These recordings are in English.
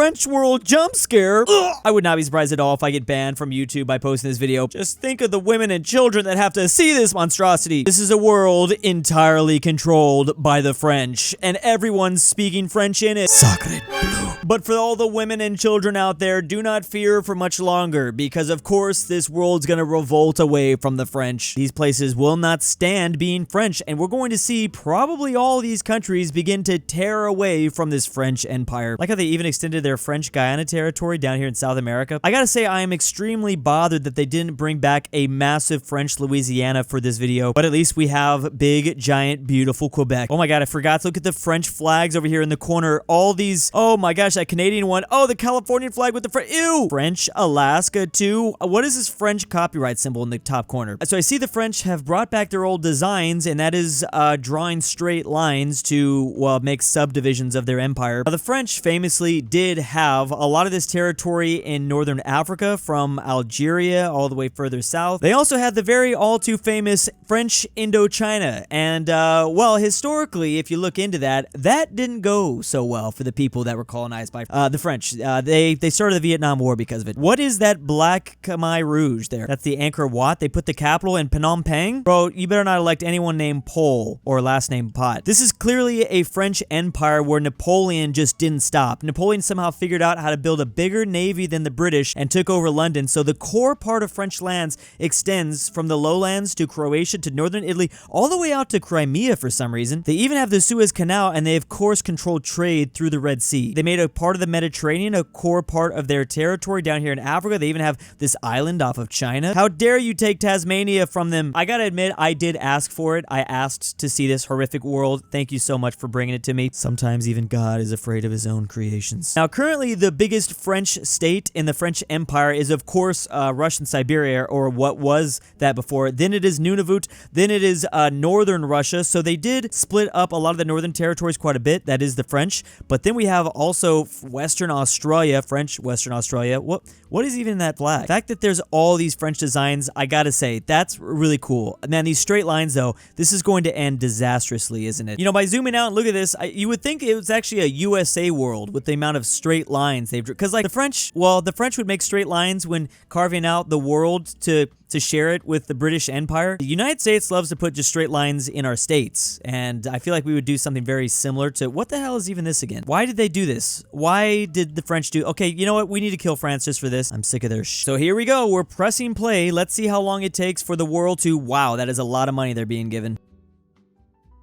French world jump scare. Ugh. I would not be surprised at all if I get banned from YouTube by posting this video. Just think of the women and children that have to see this monstrosity. This is a world entirely controlled by the French, and everyone's speaking French in it. Sacre bleu. But for all the women and children out there, do not fear for much longer, because of course this world's gonna revolt away from the French. These places will not stand being French, and we're going to see probably all these countries begin to tear away from this French empire. Like how they even extended their French Guyana territory down here in South America. I gotta say, I am extremely bothered that they didn't bring back a massive French Louisiana for this video, but at least we have big, giant, beautiful Quebec. Oh my god, I forgot to look at the French flags over here in the corner. All these, oh my gosh, that Canadian one. Oh, the Californian flag with the ew! French Alaska too. What is this French copyright symbol in the top corner? So I see the French have brought back their old designs, and that is drawing straight lines to, well, make subdivisions of their empire. Now, the French famously did have a lot of this territory in northern Africa, from Algeria all the way further south. They also had the very all too famous French Indochina, and well, historically, if you look into that, that didn't go so well for the people that were colonized by the French. They started the Vietnam War because of it. What is that black Khmer Rouge there? That's the Angkor Wat. They put the capital in Phnom Penh. Bro, you better not elect anyone named Pol or last name Pot. This is clearly a French empire where Napoleon just didn't stop. Napoleon somehow figured out how to build a bigger navy than the British and took over London. So the core part of French lands extends from the lowlands to Croatia to northern Italy, all the way out to Crimea for some reason. They even have the Suez Canal, and they of course controlled trade through the Red Sea. They made a part of the Mediterranean a core part of their territory down here in Africa. They even have this island off of China. How dare you take Tasmania from them? I gotta admit, I did ask for it. I asked to see this horrific world. Thank you so much for bringing it to me. Sometimes even God is afraid of his own creations. Now, currently the biggest French state in the French Empire is of course Russian Siberia, or what was that before. Then it is Nunavut. Then it is northern Russia. So they did split up a lot of the northern territories quite a bit. That is the French. But then we have also Western Australia, French Western Australia. What is even that flag? The fact that there's all these French designs, I gotta say, that's really cool. Man, these straight lines though, this is going to end disastrously, isn't it? You know, by zooming out and look at this, you would think it was actually a USA world with the amount of straight lines they've drew. Because like the French, well, the French would make straight lines when carving out the world to share it with the British Empire. The United States loves to put just straight lines in our states, and I feel like we would do something very similar to, what the hell is even this again? Why did they do this? Why did the French do, okay, you know what? We need to kill France just for this. I'm sick of their So here we go. We're pressing play. Let's see how long it takes for the world to, wow, that is a lot of money they're being given.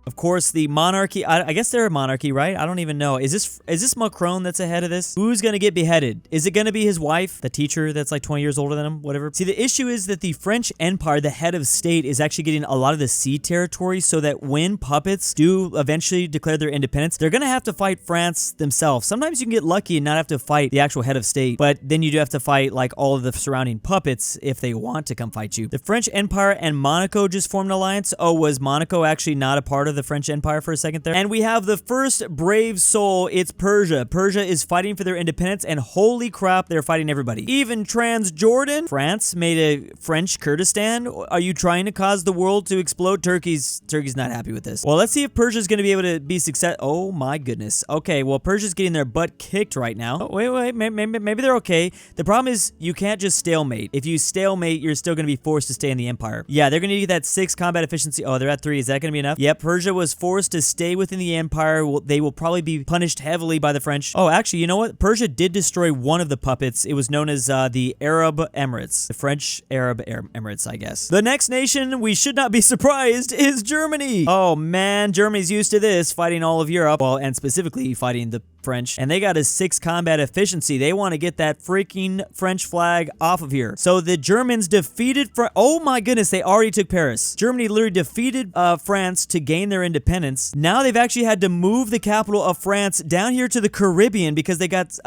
Of course, the monarchy, I guess they're a monarchy, right? I don't even know. Is this Macron that's ahead of this? Who's gonna get beheaded? Is it gonna be his wife, the teacher that's like 20 years older than him? Whatever. See, the issue is that the French Empire, the head of state, is actually getting a lot of the sea territory, so that when puppets do eventually declare their independence, they're gonna have to fight France themselves. Sometimes you can get lucky and not have to fight the actual head of state, but then you do have to fight like all of the surrounding puppets if they want to come fight you. The French Empire and Monaco just formed an alliance. Oh, was Monaco actually not a part of the French Empire for a second there? And we have the first brave soul. It's Persia. Persia is fighting for their independence, and holy crap, they're fighting everybody. Even Transjordan. France made a French Kurdistan. Are you trying to cause the world to explode? Turkey's not happy with this. Well, let's see if Persia's going to be able to be success. Oh my goodness. Okay, well, Persia's getting their butt kicked right now. Oh, wait, maybe they're okay. The problem is you can't just stalemate. If you stalemate, you're still going to be forced to stay in the empire. Yeah, they're going to need that 6 combat efficiency. Oh, they're at 3. Is that going to be enough? Yep, Persia was forced to stay within the empire. They will probably be punished heavily by the French. Oh, actually, you know what? Persia did destroy one of the puppets. It was known as the Arab Emirates. The French Arab Emirates, I guess. The next nation, we should not be surprised, is Germany. Oh man, Germany's used to this, fighting all of Europe. Well, and specifically fighting the French, and they got a 6 combat efficiency. They want to get that freaking French flag off of here. So the Germans defeated oh my goodness, they already took Paris. Germany literally defeated France to gain their independence. Now they've actually had to move the capital of France down here to the Caribbean because they got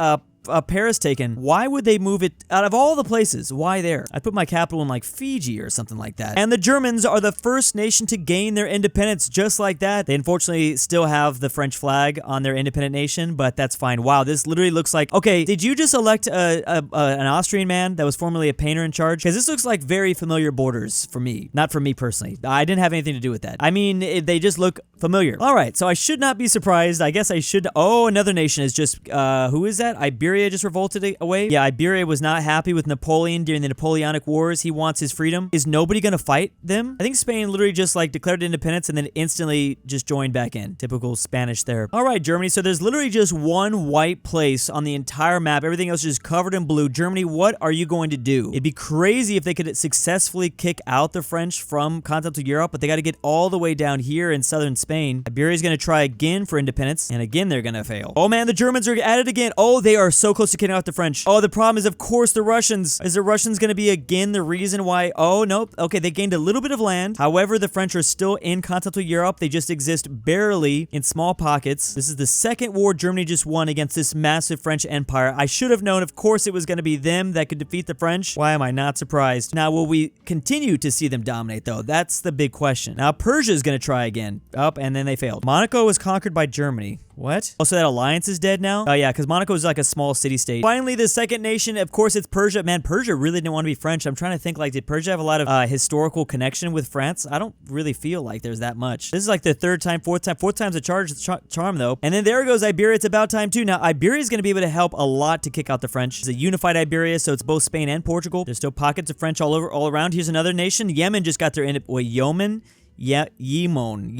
Paris taken. Why would they move it out of all the places? Why there? I put my capital in like Fiji or something like that. And the Germans are the first nation to gain their independence just like that. They unfortunately still have the French flag on their independent nation, but that's fine. Wow, this literally looks like, okay, did you just elect an Austrian man that was formerly a painter in charge? Because this looks like very familiar borders for me. Not for me personally. I didn't have anything to do with that. I mean, they just look familiar. All right, so I should not be surprised. I guess I should. Oh, another nation is just, who is that? Iberia Iberia just revolted away? Yeah, Iberia was not happy with Napoleon during the Napoleonic Wars. He wants his freedom. Is nobody gonna fight them? I think Spain literally just like declared independence and then instantly just joined back in. Typical Spanish there. All right, Germany. So there's literally just one white place on the entire map. Everything else is just covered in blue. Germany, what are you going to do? It'd be crazy if they could successfully kick out the French from continental Europe, but they got to get all the way down here in southern Spain. Iberia's going to try again for independence, and again they're going to fail. Oh man, the Germans are at it again. Oh, they are so close to kicking out the French. Oh, the problem is, of course, the Russians. Is the Russians going to be again the reason why? Oh, nope. Okay, they gained a little bit of land. However, the French are still in continental Europe. They just exist barely in small pockets. This is the second war Germany just won against this massive French empire. I should have known, of course, it was going to be them that could defeat the French. Why am I not surprised? Now, will we continue to see them dominate, though? That's the big question. Now, Persia is going to try again. Up, and then they failed. Monaco was conquered by Germany. What? Oh, so that alliance is dead now? Oh, yeah, because Monaco is like a small city-state. Finally, the second nation, of course, it's Persia. Man, Persia really didn't want to be French. I'm trying to think, like, did Persia have a lot of historical connection with France? I don't really feel like there's that much. This is like the third time, fourth time's a charm, though. And then there goes Iberia. It's about time, too. Now, Iberia is going to be able to help a lot to kick out the French. It's a unified Iberia, so it's both Spain and Portugal. There's still pockets of French all around. Here's another nation. Yemen just got their Yemen? Yeah, Yemen.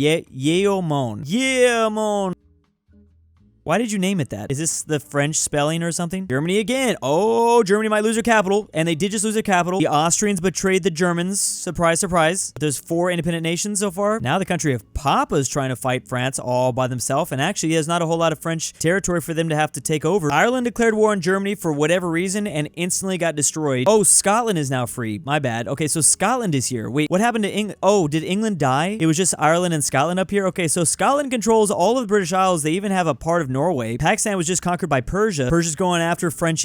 Yemen. Why did you name it that? Is this the French spelling or something? Germany again. Oh, Germany might lose their capital. And they did just lose their capital. The Austrians betrayed the Germans. Surprise, surprise. There's 4 independent nations so far. Now the country of Papa is trying to fight France all by themselves. And actually, there's not a whole lot of French territory for them to have to take over. Ireland declared war on Germany for whatever reason and instantly got destroyed. Oh, Scotland is now free. My bad. Okay, so Scotland is here. Wait, what happened to England? Oh, did England die? It was just Ireland and Scotland up here? Okay, so Scotland controls all of the British Isles. They even have a part of Norway. Pakistan was just conquered by Persia. Persia's going after French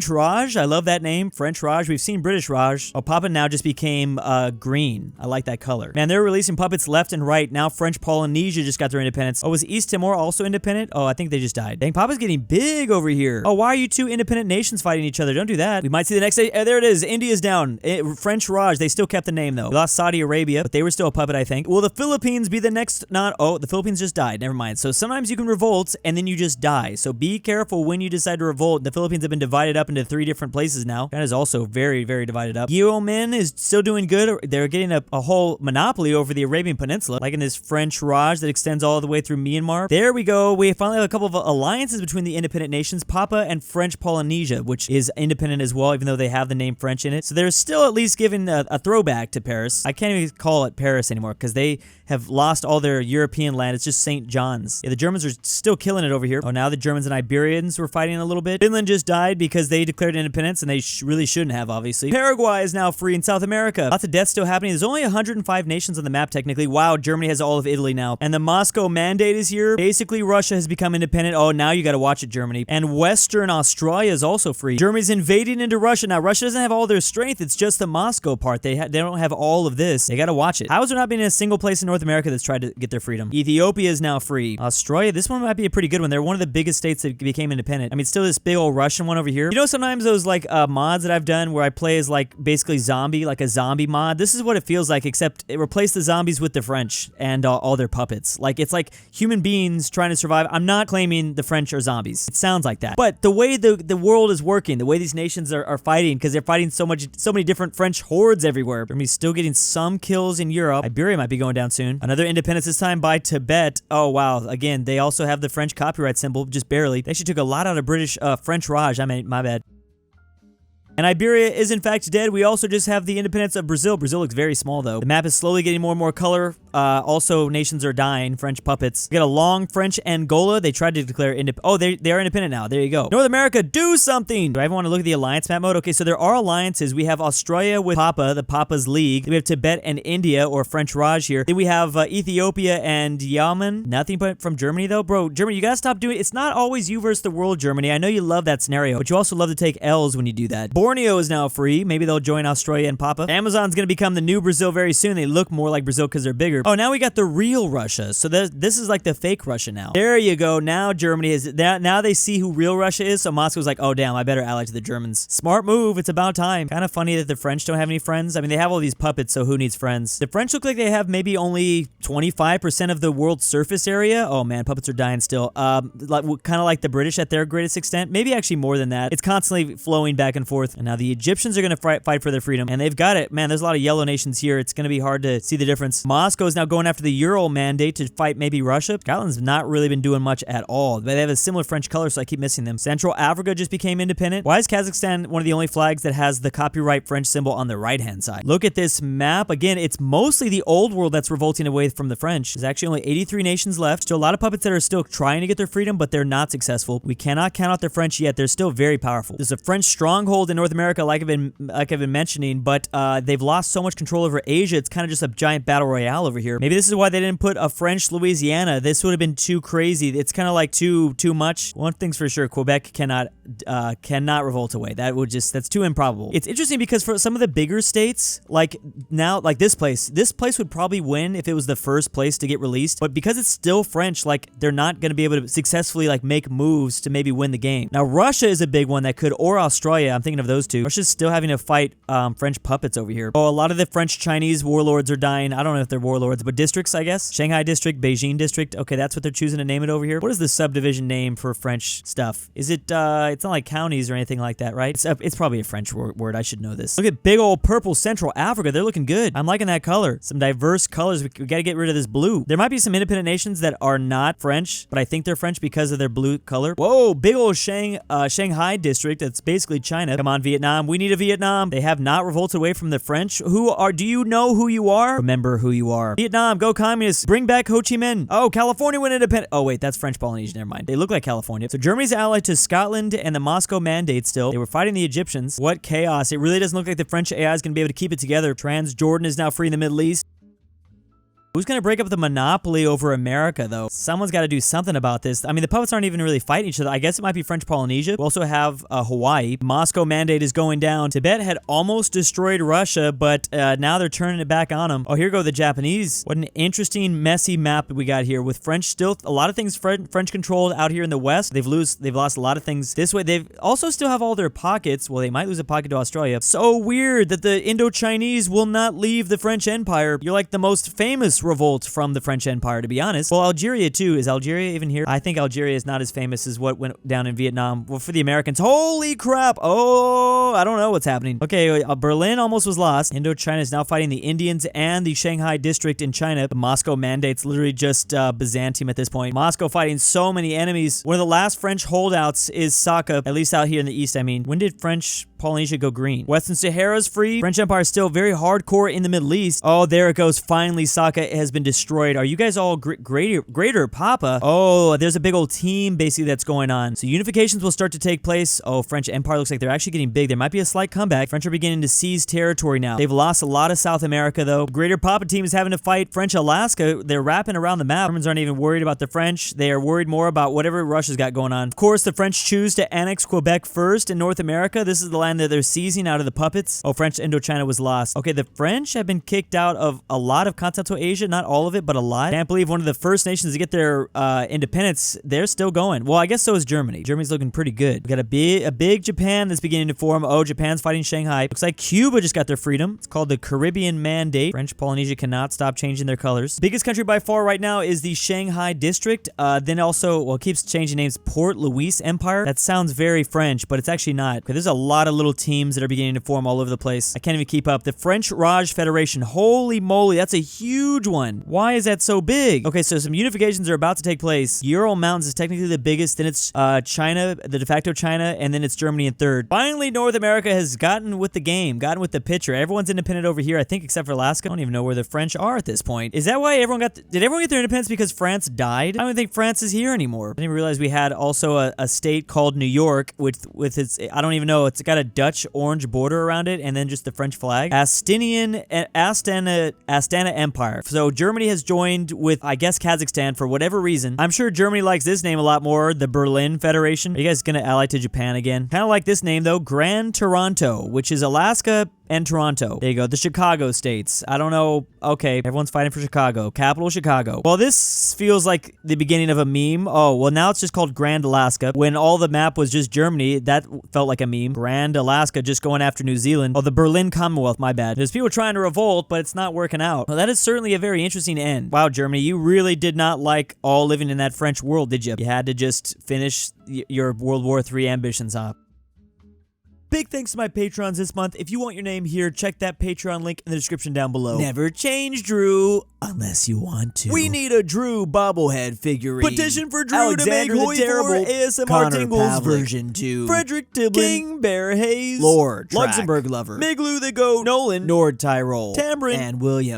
Raj. I love that name, French Raj. We've seen British Raj. Oh, Papa now just became green. I like that color. Man, they're releasing puppets left and right. Now French Polynesia just got their independence. Oh, was East Timor also independent? Oh, I think they just died. Dang, Papa's getting big over here. Oh, why are you two independent nations fighting each other? Don't do that. We might see the next day. There it is. India's down. French Raj. They still kept the name, though. We lost Saudi Arabia, but they were still a puppet, I think. Will the Philippines be the next? Oh, the Philippines just died. Never mind. So sometimes you can revolt and then you just die. So be careful when you decide to revolt. The Philippines have been divided up into 3 different places now. That is also very, very divided up. Yemen is still doing good. They're getting a whole monopoly over the Arabian Peninsula, like in this French Raj that extends all the way through Myanmar. There we go. We finally have a couple of alliances between the independent nations, Papa and French Polynesia, which is independent as well, even though they have the name French in it. So they're still at least giving a throwback to Paris. I can't even call it Paris anymore because they have lost all their European land. It's just St. John's. Yeah, the Germans are still killing it over here. Oh, now the Germans and Iberians were fighting a little bit. Finland just died because they declared independence, and they really shouldn't have, obviously. Paraguay is now free in South America. Lots of deaths still happening. There's only 105 nations on the map, technically. Wow, Germany has all of Italy now. And the Moscow Mandate is here. Basically, Russia has become independent. Oh, now you gotta watch it, Germany. And Western Australia is also free. Germany's invading into Russia. Now, Russia doesn't have all their strength. It's just the Moscow part. They don't have all of this. They gotta watch it. How has there not been a single place in North America that's tried to get their freedom? Ethiopia is now free. Australia, this one might be a pretty good one. They're one of the biggest states that became independent. I mean, still this big old Russian one over here. You know, sometimes those like mods that I've done where I play as like basically zombie, like a zombie mod. This is what it feels like, except it replaced the zombies with the French and all their puppets. Like it's like human beings trying to survive. I'm not claiming the French are zombies. It sounds like that. But the way the world is working, the way these nations are fighting, because they're fighting so many different French hordes everywhere. Germany's still getting some kills in Europe. Iberia might be going down soon. Another independence this time by Tibet. Oh wow. Again, they also have the French copyright symbol, just barely. They actually took a lot out of British French Raj. I mean, my bad. And Iberia is in fact dead. We also just have the independence of Brazil. Brazil looks very small though. The map is slowly getting more and more color. Also, nations are dying. French puppets. We got a long French Angola. They tried to declare independent. Oh, they are independent now. There you go. North America, do something. Do I even want to look at the alliance map mode? Okay, so there are alliances. We have Australia with Papa, the Papa's League. Then we have Tibet and India, or French Raj here. Then we have Ethiopia and Yemen. Nothing but from Germany though. Bro, Germany, you gotta stop doing it. It's not always you versus the world, Germany. I know you love that scenario, but you also love to take L's when you do that. Borneo is now free. Maybe they'll join Australia and Papa. Amazon's gonna become the new Brazil very soon. They look more like Brazil because they're bigger. here. Oh, now we got the real Russia. So this is like the fake Russia now. There you go. Now Germany is now they see who real Russia is. So Moscow's like, oh damn, I better ally to the Germans. Smart move. It's about time. Kind of funny that the French don't have any friends. I mean, they have all these puppets, so who needs friends? The French look like they have maybe only 25% of the world's surface area. Oh man, puppets are dying still. Like kind of like the British at their greatest extent. Maybe actually more than that. It's constantly flowing back and forth. And now the Egyptians are going to fight for their freedom, and they've got it. Man, there's a lot of yellow nations here. It's going to be hard to see the difference. Moscow is now going after the Ural Mandate to fight maybe Russia. Scotland's not really been doing much at all. They have a similar French color, so I keep missing them. Central Africa just became independent. Why is Kazakhstan one of the only flags that has the copyright French symbol on the right-hand side? Look at this map. Again, it's mostly the old world that's revolting away from the French. There's actually only 83 nations left. Still a lot of puppets that are still trying to get their freedom, but they're not successful. We cannot count out the French yet. They're still very powerful. There's a French stronghold in North America, like I've been mentioning, but they've lost so much control over Asia. It's kind of just a giant battle royale over here. Maybe this is why they didn't put a French Louisiana. This would have been too crazy. It's kind of like too much. One thing's for sure, Quebec cannot revolt away. That's too improbable. It's interesting because for some of the bigger states, like this place would probably win if it was the first place to get released, but because it's still French, like they're not going to be able to successfully like make moves to maybe win the game. Now Russia is a big one that could, or Australia. I'm thinking of those two. Russia's still having to fight French puppets over here. Oh, a lot of the French Chinese warlords are dying. I don't know if they're warlords, but districts, I guess. Shanghai district, Beijing district. Okay, that's what they're choosing to name it over here. What is the subdivision name for French stuff? Is it, it's not like counties or anything like that, right? It's probably a French word. I should know this. Look at big old purple Central Africa. They're looking good. I'm liking that color. Some diverse colors. We got to get rid of this blue. There might be some independent nations that are not French, but I think they're French because of their blue color. Whoa, big old Shanghai district. That's basically China. Come on, Vietnam. We need a Vietnam. They have not revolted away from the French. Do you know who you are? Remember who you are. Vietnam, go communists. Bring back Ho Chi Minh. Oh, California went independent. Oh, wait, that's French Polynesia. Never mind. They look like California. So Germany's allied to Scotland and the Moscow Mandate still. They were fighting the Egyptians. What chaos. It really doesn't look like the French AI is going to be able to keep it together. Transjordan is now free in the Middle East. Who's going to break up the monopoly over America, though? Someone's got to do something about this. I mean, the puppets aren't even really fighting each other. I guess it might be French Polynesia. We also have Hawaii. Moscow Mandate is going down. Tibet had almost destroyed Russia, but now they're turning it back on them. Oh, here go the Japanese. What an interesting, messy map we got here with French still. A lot of things French controlled out here in the West. They've lost a lot of things this way. They've also still have all their pockets. Well, they might lose a pocket to Australia. So weird that the Indo-Chinese will not leave the French Empire. You're like the most famous revolt from the French Empire, to be honest. Well, Algeria too. Is Algeria even here? I think Algeria is not as famous as what went down in Vietnam. Well, for the Americans. Holy crap. Oh, I don't know what's happening. Okay, Berlin almost was lost. Indochina is now fighting the Indians and the Shanghai district in China. The Moscow Mandate's literally just Byzantium at this point. Moscow fighting so many enemies. One of the last French holdouts is Saka, at least out here in the east, I mean. When did French Polynesia go green? Western Sahara's free. French Empire is still very hardcore in the Middle East. Oh, there it goes. Finally, Saka has been destroyed. Are you guys all greater Papa? Oh, there's a big old team basically that's going on. So unifications will start to take place. Oh, French Empire looks like they're actually getting big. There might be a slight comeback. French are beginning to seize territory now. They've lost a lot of South America though. Greater Papa team is having to fight French Alaska. They're wrapping around the map. Germans aren't even worried about the French. They are worried more about whatever Russia's got going on. Of course, the French choose to annex Quebec first in North America. This is the land that they're seizing out of the puppets. Oh, French Indochina was lost. Okay, the French have been kicked out of a lot of continental Asia. Not all of it, but a lot. Can't believe one of the first nations to get their independence. They're still going. Well, I guess so is Germany. Germany's looking pretty good. We got a big Japan that's beginning to form. Oh, Japan's fighting Shanghai. Looks like Cuba just got their freedom. It's called the Caribbean Mandate. French Polynesia cannot stop changing their colors. Biggest country by far right now is the Shanghai district. Then also, well, it keeps changing names. Port Louis Empire. That sounds very French, but it's actually not. Okay, there's a lot of little teams that are beginning to form all over the place. I can't even keep up. The French Raj Federation. Holy moly, that's a huge one. Why is that so big? Okay, so some unifications are about to take place. Ural Mountains is technically the biggest, then it's China, the de facto China, and then it's Germany in third. Finally, North America has gotten with the game, gotten with the picture. Everyone's independent over here, I think, except for Alaska. I don't even know where the French are at this point. Is that why everyone did everyone get their independence because France died? I don't think France is here anymore. I didn't even realize we had also a state called New York with its, I don't even know, it's got a Dutch orange border around it, and then just the French flag. Astana Empire. So Germany has joined with, I guess, Kazakhstan for whatever reason. I'm sure Germany likes this name a lot more, the Berlin Federation. Are you guys gonna ally to Japan again? Kind of like this name though, Grand Toronto, which is Alaska and Toronto. There you go. The Chicago states. I don't know. Okay, everyone's fighting for Chicago. Capital Chicago. Well, this feels like the beginning of a meme. Oh, well, now it's just called Grand Alaska. When all the map was just Germany, that felt like a meme. Grand Alaska just going after New Zealand. Oh, the Berlin Commonwealth, my bad. There's people trying to revolt, but it's not working out. Well, that is certainly a very interesting end. Wow, Germany, you really did not like all living in that French world, did you? You had to just finish your World War III ambitions, huh? Big thanks to my patrons this month. If you want your name here, check that Patreon link in the description down below. Never change Drew unless you want to. We need a Drew bobblehead figurine. Petition for Drew Alexander to the make Terrible, Hoi 4 ASMR Connor Tingles Pavlik, version 2. Frederick Tiblin, King Bear Hayes, Lord Track, Luxembourg Lover, Miglu the Goat, Nolan, Nord Tyrol, Tambrin, and William.